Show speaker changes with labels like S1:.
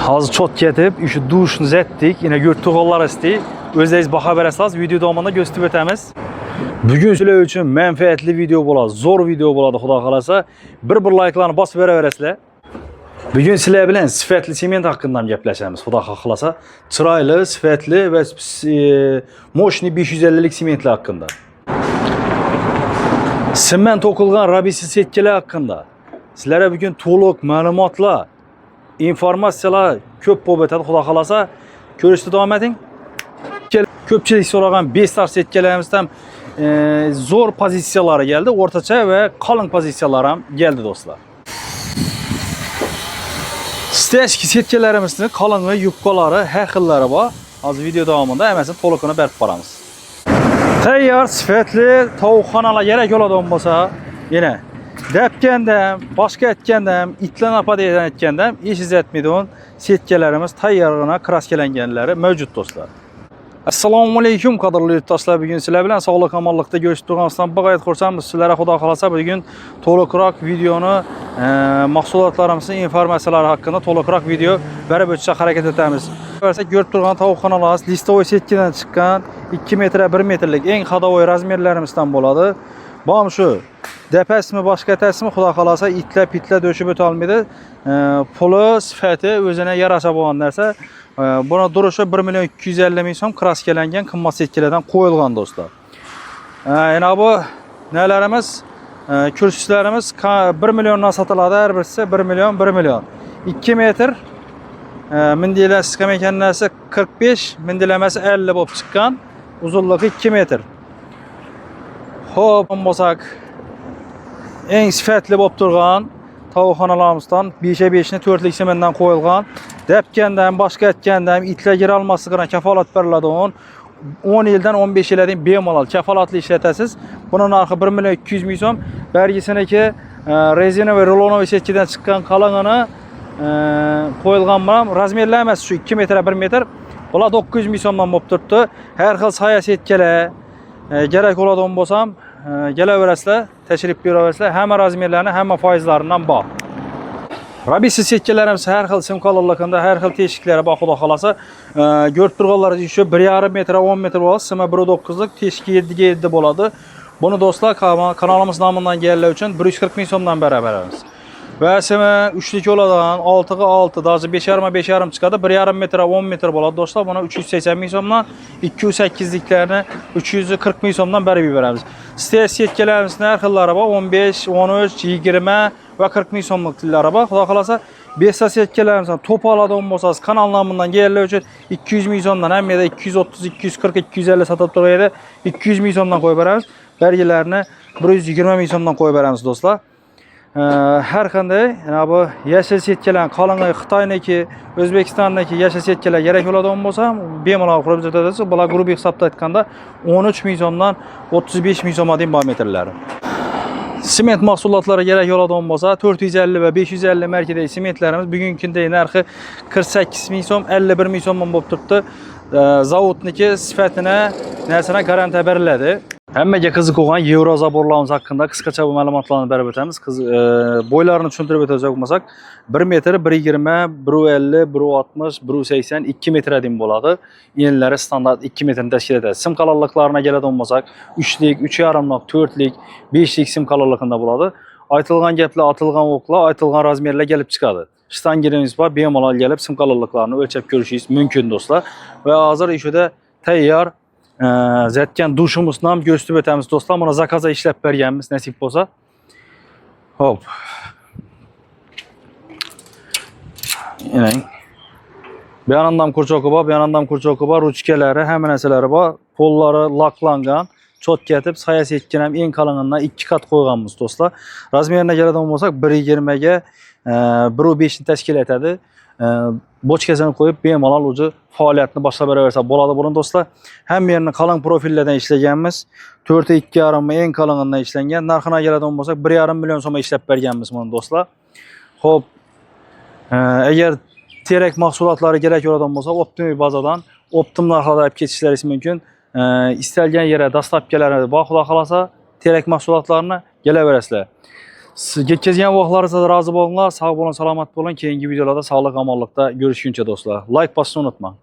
S1: Hazır çok ketib, şu duşunu etdik. Yine yurtluq onlar isti. Özdeyiz baxa verəsiniz. Video davamında göstərib ötəmiz. Bugün sizlər üçün mənfəətli video bo'ladi, zo'r video bo'ladi, xudo xolasa. Bir like'larni bosib beraverasizlar. Bugün sizlər bilan sifatli sement haqqında gaplashamiz, xudo xolasa. Chiroyli, sifatli va moshni 550lik sementlar haqqında. Sement to'qilgan rabisiz setkalar haqqında. Sizlarga bugün to'liq ma'lumotlar, informatsiyalar ko'p bo'lib o'tadi, xudo xolasa. Ko'rishni davom eting. Ko'pchilik so'ragan 5 tar setkalarimizdan zo'r pozitsiyalari geldi, o'rtacha va qalin pozitsiyalar ham geldi do'stlar. Stechki setkalarimizni qalin va yupqalari har xillari bor. Hozir video davomida hammasini to'liqini berib boramiz. Tayyor sifatli tovuqxonalar kerak bo'ladigan bo'lsa, yana depkendem, boshqa aytgandam, itlan apa degan aytgandam, ish izlatmaydigan setkalarimiz tayyorgina kraskalanganlari mavjud do'stlar. Assalomu alaykum qadrli yurtdoshlar, bugun sizlar bilan sog'lik omonlikda görüşib turganimizdan bag'ayat xursandmiz. Sizlarga xudo xolasa bugun to'liqroq videoni, mahsulotlarimizning informatsiyalari haqida to'liqroq video berib o'tishga harakat etamiz. Ko'rib turgan tovuqxonalar listovoy setkadan chiqqan 2 metr 1 metrlik eng xadovoy razmerlarimizdan bo'ladi. Bu shu depasmi boshqa tasmi xudo xolasa itlab döşüb o'ta olmaydi. Puli, sifati o'zine yarasha bo'lgan narsa. Buna duruşu 1.250 ming so'm kraskalangan qimmat setkalardan qo'yilgan do'stlar. Yana bu nelerimiz? Kursilarimiz 1 milliondan sotiladi, har birisi 1 million 1 million. 2 metr mindila skamekanasi 45, mindilamasi 50 bo'lib chiqqan. Uzunluğu 2 metr. Hop, bo'lsak eng sifatli bo'lib turgan tovuqxonalarimizdan 5'e 5'ni 4'lik sementdan qo'yilgan. Depkendem, boshqa aytgandam, itlar gir olmasligini kafolat beriladi. 10 yildan 15 yildan bemalol kafolatli ishlatasiz. Buning narxi 1 million 200 ming so'm. Bergisiniki rezina va rulonoviy setkadan chiqqan qalingini qo'yilgan bilan razmerlar emas, shu 2 metr 1 metr. Bular 900 ming so'mdan bo'lib turibdi. Har xil soya setkalar kerak bo'ladigan bo'lsam, kelaverasizlar, tashrif buyuraverasizlar. Hamma razmerlarni, hamma foizlaridan bor. Rabisiz setkalarimiz har xil sim qalınlığında, har xil teshiklari bor, xudo xolasa. Ko'rib turganlaringiz shu 1,5 metr 10 metr bo'ladi, sima 1.9lik, teshiki 7 ga 7 bo'ladi. Buni do'stlar kanalimiz nomidan kelganlar uchun 140 ming so'mdan beramiz. Va sima 3lik bo'ladigan 6 ga 6, даже 5,5 chiqadi, 1,5 metr 10 metr bo'ladi do'stlar. Buni 380 ming so'mdan, 208liklarni 340 ming so'mdan berib beramiz. Stes setkalarimizning har xillari bor, 15, 13, 20 va 40 ming so'mlik tillari bor. Xudo xolasa 5 setkalarimizni to'p oladigan bo'lsangiz, kanal nomidan kelganlar uchun 200 ming so'mdan, hamda 230, 240, 250 sotib turganda 200 ming so'mdan qo'yib beramiz. Belgilarni 120 ming so'mdan qo'yib beramiz do'stlar. Har qanday, yana bu yashil setkalar, qalinligi Xitoyniki, O'zbekistondagi yashil setkalar kerak bo'ladigan bo'lsa, bemalol qurib o'tasiz. Bular guruh hisobda aytganda 13 ming so'mdan 35 ming so'mga bor metrlari. Sement mahsulotlari kerak bo'ladigan bo'lsa, 450 va 550 markadagi sementlarimiz bugungi kunda narxi 48 ming so'm, 51 ming so'mdan bo'lib turibdi. Zavodniki sifatini, narsani garantiya beriladi. Hammaga qiziq bo'lgan yevro zaborlarimiz haqida qisqacha ma'lumotlarni berib o'tamiz. Bo'ylarini tushuntirib o'tsak bo'lmasak, 1 metr 1.20, 1.50, 1.60, 1.80, 2 metr dedim bo'ladi. Enlari standart 2 metrni tashkil etadi. Sim qalinliqlariga keladigan bo'lsak, 3lik, 3,5lik, 4lik, 5lik sim qalinligida bo'ladi. Aytilgan gaplar, atilgan o'qlar, aytilgan razmerlar kelib chiqadi. Shtangerimiz bor, bemalol kelib sim qalinliqlarini o'lchab ko'rishingiz mumkin do'stlar. Va hozir ishida tayyor zetken duşumuzdan ham gösterib o'tamiz do'stlar. Buni zakazga ishlab berganmiz, nasib bo'lsa. Hop. Yine bir yandan kurchoki bor, bir yandan kurchoki bor, ruchkalari, hamma narsalari bor. Qo'llari laklangan, chot ketib, soya setkan ham eng qalingidan 2 qat qo'yganmiz do'stlar. Razmeriga keladigan bo'lsak, 1.20 ga 1.5 ni tashkil etadi. Bochkasini qo'yib bemalol o'zi faoliyatni boshlab beraversa bo'ladi buni do'stlar. Hamma yerni qalin profillardan ishlaganmiz. 4.2,5 eng qalingidan ishlangan. Narxini keladigan bo'lsak 1,5 million so'mga ishlab berganmiz buni do'stlar. Xo'p, agar terak mahsulotlari kerak bo'ladigan bo'lsa, optimum bazadan optim narxlarda olib ketishlaringiz mumkin. Istalgan yerga dastlabkilari bor, xudo xolasa terak mahsulotlarini kelaverasizlar. Siz geçeceğin vaxtlarınızda da razı olunlar. Sağ olun, salamat olun. Keyingi videolarda sağlık, amanlıqda görüşünce dostlar. Like basını unutma.